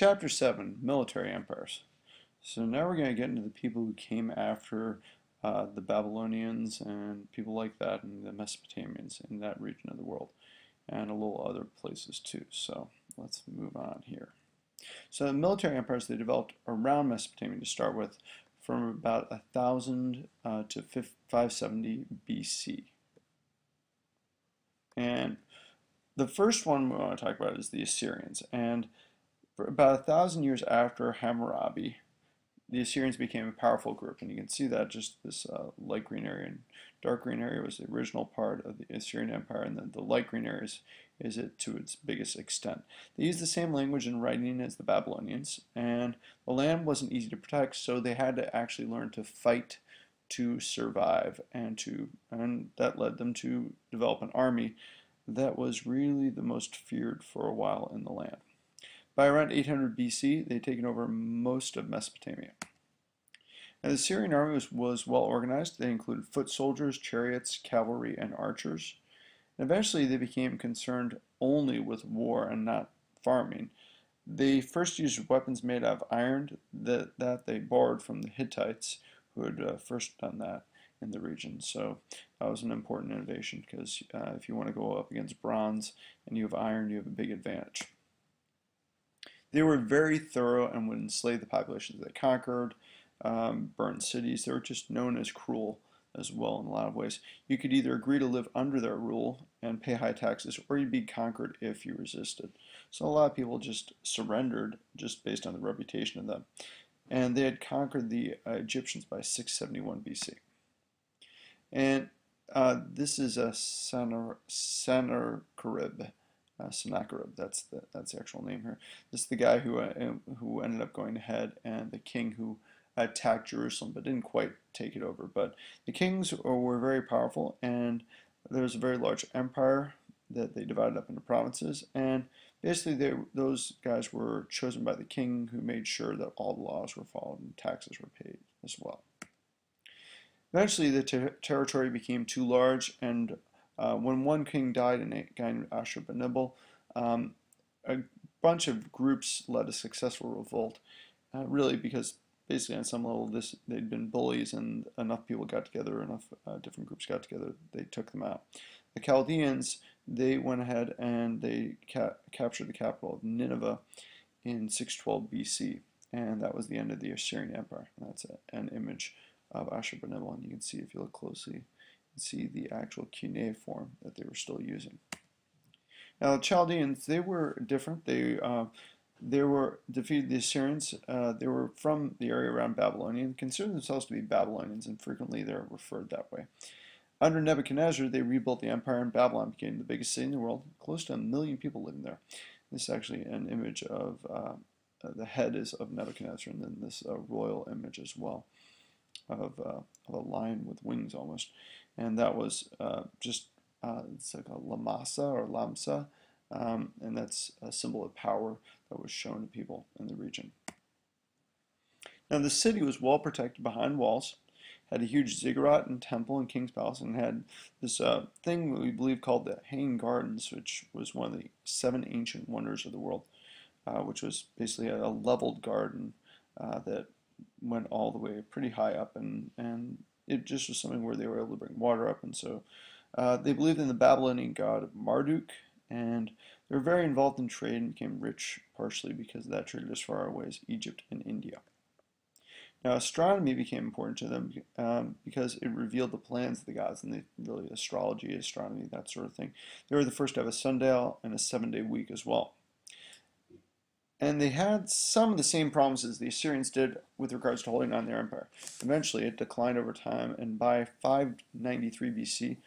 Chapter 7, Military Empires. So now we're going to get into the people who came after the Babylonians and people like that, and the Mesopotamians in that region of the world, and a little other places too. So let's move on here. So the military empires, they developed around Mesopotamia to start with, from about 1000 to 570 BC. And the first one we want to talk about is the Assyrians. And for about 1,000 years after Hammurabi, the Assyrians became a powerful group, and you can see that just this light green area and dark green area was the original part of the Assyrian Empire, and then the light green areas is it to its biggest extent. They used the same language and writing as the Babylonians, and the land wasn't easy to protect, so they had to actually learn to fight to survive, and that led them to develop an army that was really the most feared for a while in the land. By around 800 BC, they'd taken over most of Mesopotamia. Now, the Syrian army was well organized. They included foot soldiers, chariots, cavalry, and archers. And eventually, they became concerned only with war and not farming. They first used weapons made out of iron that they borrowed from the Hittites, who had first done that in the region. So that was an important innovation, because if you want to go up against bronze and you have iron, you have a big advantage. They were very thorough and would enslave the populations they conquered, burn cities. They were just known as cruel as well in a lot of ways. You could either agree to live under their rule and pay high taxes, or you'd be conquered if you resisted. So a lot of people just surrendered just based on the reputation of them. And they had conquered the Egyptians by 671 BC. And this is a Sennacherib. Sennacherib, that's the actual name here. This is the guy who ended up going ahead, and the king who attacked Jerusalem but didn't quite take it over. But the kings were very powerful, and there was a very large empire that they divided up into provinces, and basically those guys were chosen by the king, who made sure that all the laws were followed and taxes were paid as well. Eventually the territory became too large, and when one king died, a guy named Ashurbanipal, a bunch of groups led a successful revolt, really because basically on some level they'd been bullies, and enough people got together, enough different groups got together, they took them out. The Chaldeans, they went ahead and they captured the capital of Nineveh in 612 BC, and that was the end of the Assyrian Empire. And that's an image of Ashurbanipal, and you can see, if you look closely, see the actual cuneiform that they were still using. Now the Chaldeans, they were different. They were defeated the Assyrians. They were from the area around Babylonia and considered themselves to be Babylonians, and frequently they're referred that way. Under Nebuchadnezzar, they rebuilt the empire, and Babylon became the biggest city in the world. Close to 1 million people living there. This is actually an image of the head is of Nebuchadnezzar, and then this royal image as well of a lion with wings almost. And that was it's like a Lamasa or Lamsa, and that's a symbol of power that was shown to people in the region. Now the city was well protected behind walls, had a huge ziggurat and temple and king's palace, and had this thing we believe called the Hanging Gardens, which was one of the 7 ancient wonders of the world, which was basically a leveled garden that went all the way pretty high up, and it just was something where they were able to bring water up. And so they believed in the Babylonian god of Marduk, and they were very involved in trade and became rich partially because of that, traded as far away as Egypt and India. Now astronomy became important to them because it revealed the plans of the gods, and really astrology, astronomy, that sort of thing. They were the first to have a sundial and a 7-day week as well. And they had some of the same problems as the Assyrians did with regards to holding on their empire. Eventually, it declined over time, and by 593 BC,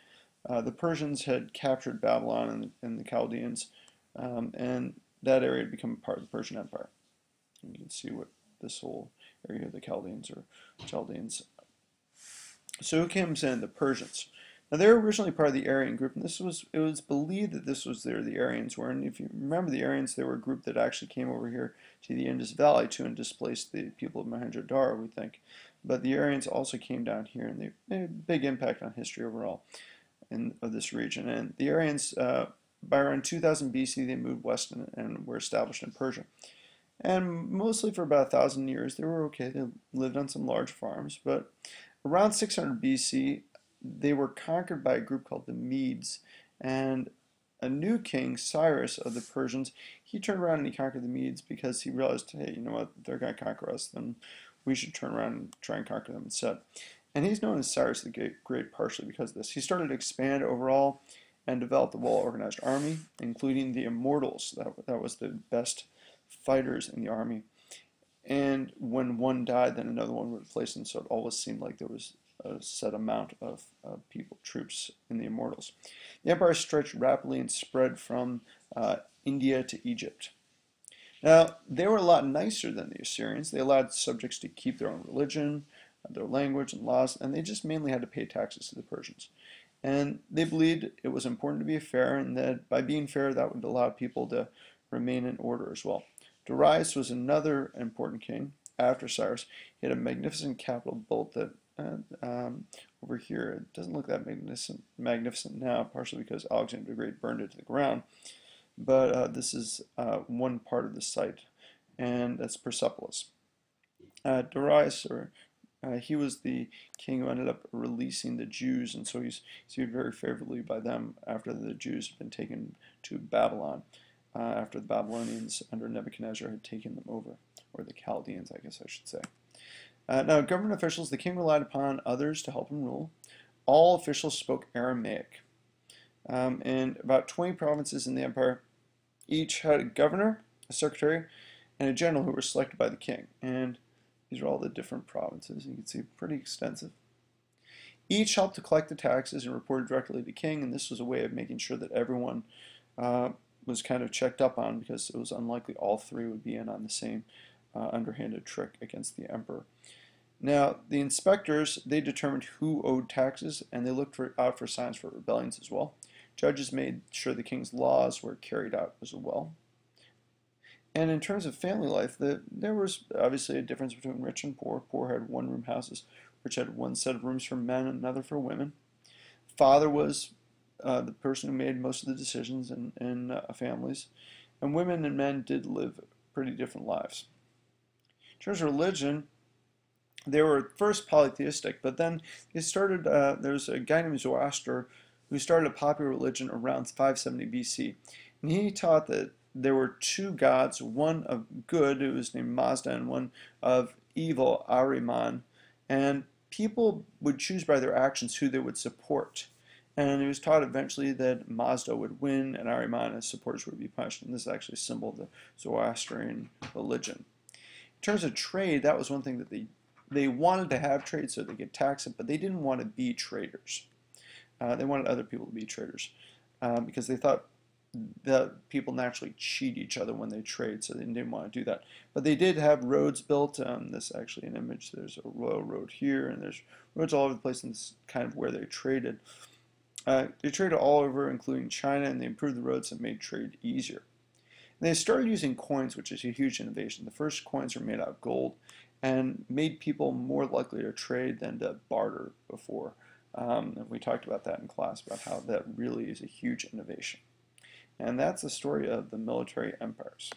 the Persians had captured Babylon and the Chaldeans, and that area had become part of the Persian Empire. And you can see what this whole area of the Chaldeans or Chaldeans. So who comes in? The Persians. Now they were originally part of the Aryan group, and it was believed that this was where the Aryans were. And if you remember, the Aryans, they were a group that actually came over here to the Indus Valley and displaced the people of Mohenjo-Daro, we think. But the Aryans also came down here, and they had a big impact on history overall of this region. And the Aryans, by around 2000 BC, they moved west and were established in Persia. And mostly for about 1,000 years, they were okay. They lived on some large farms, but around 600 BC, they were conquered by a group called the Medes, and a new king, Cyrus of the Persians, he turned around and he conquered the Medes because he realized, hey, you know what, they're going to conquer us, then we should turn around and try and conquer them instead. And he's known as Cyrus the Great partially because of this. He started to expand overall and developed a well-organized army, including the Immortals. That was the best fighters in the army. And when one died, then another one would replace them, so it always seemed like there was a set amount of troops in the Immortals. The empire stretched rapidly and spread from India to Egypt. Now, they were a lot nicer than the Assyrians. They allowed subjects to keep their own religion, their language, and laws, and they just mainly had to pay taxes to the Persians. And they believed it was important to be fair, and that by being fair, that would allow people to remain in order as well. Darius was another important king after Cyrus. He had a magnificent capital built that over here it doesn't look that magnificent now, partially because Alexander the Great burned it to the ground. But this is one part of the site, and that's Persepolis. Darius, he was the king who ended up releasing the Jews, and so he's viewed very favorably by them after the Jews had been taken to Babylon, after the Babylonians under Nebuchadnezzar had taken them over, or the Chaldeans, I guess I should say. Now, government officials, the king relied upon others to help him rule. All officials spoke Aramaic. And about 20 provinces in the empire each had a governor, a secretary, and a general who were selected by the king. And these are all the different provinces. You can see pretty extensive. Each helped to collect the taxes and reported directly to the king, and this was a way of making sure that everyone was kind of checked up on, because it was unlikely all three would be in on the same underhanded trick against the emperor. Now, the inspectors, they determined who owed taxes, and they looked out for signs for rebellions as well. Judges made sure the king's laws were carried out as well. And in terms of family life, there was obviously a difference between rich and poor. Poor had one-room houses, rich had one set of rooms for men and another for women. Father was the person who made most of the decisions in families, and women and men did live pretty different lives. In terms of religion, they were first polytheistic, but then they started, there's a guy named Zoroaster who started a popular religion around 570 BC. And he taught that there were two gods, one of good, who was named Mazda, and one of evil, Ahriman. And people would choose by their actions who they would support. And it was taught eventually that Mazda would win and Ahriman and his supporters would be punished. And this is actually a symbol of the Zoroastrian religion. In terms of trade, that was one thing that they wanted to have trade so they could tax it, but they didn't want to be traders. They wanted other people to be traders because they thought that people naturally cheat each other when they trade, so they didn't want to do that. But they did have roads built. This is actually an image. There's a royal road here, and there's roads all over the place, and this is kind of where they traded. They traded all over, including China, and they improved the roads and made trade easier. And they started using coins, which is a huge innovation. The first coins were made out of gold and made people more likely to trade than to barter before. And we talked about that in class, about how that really is a huge innovation. And that's the story of the military empires.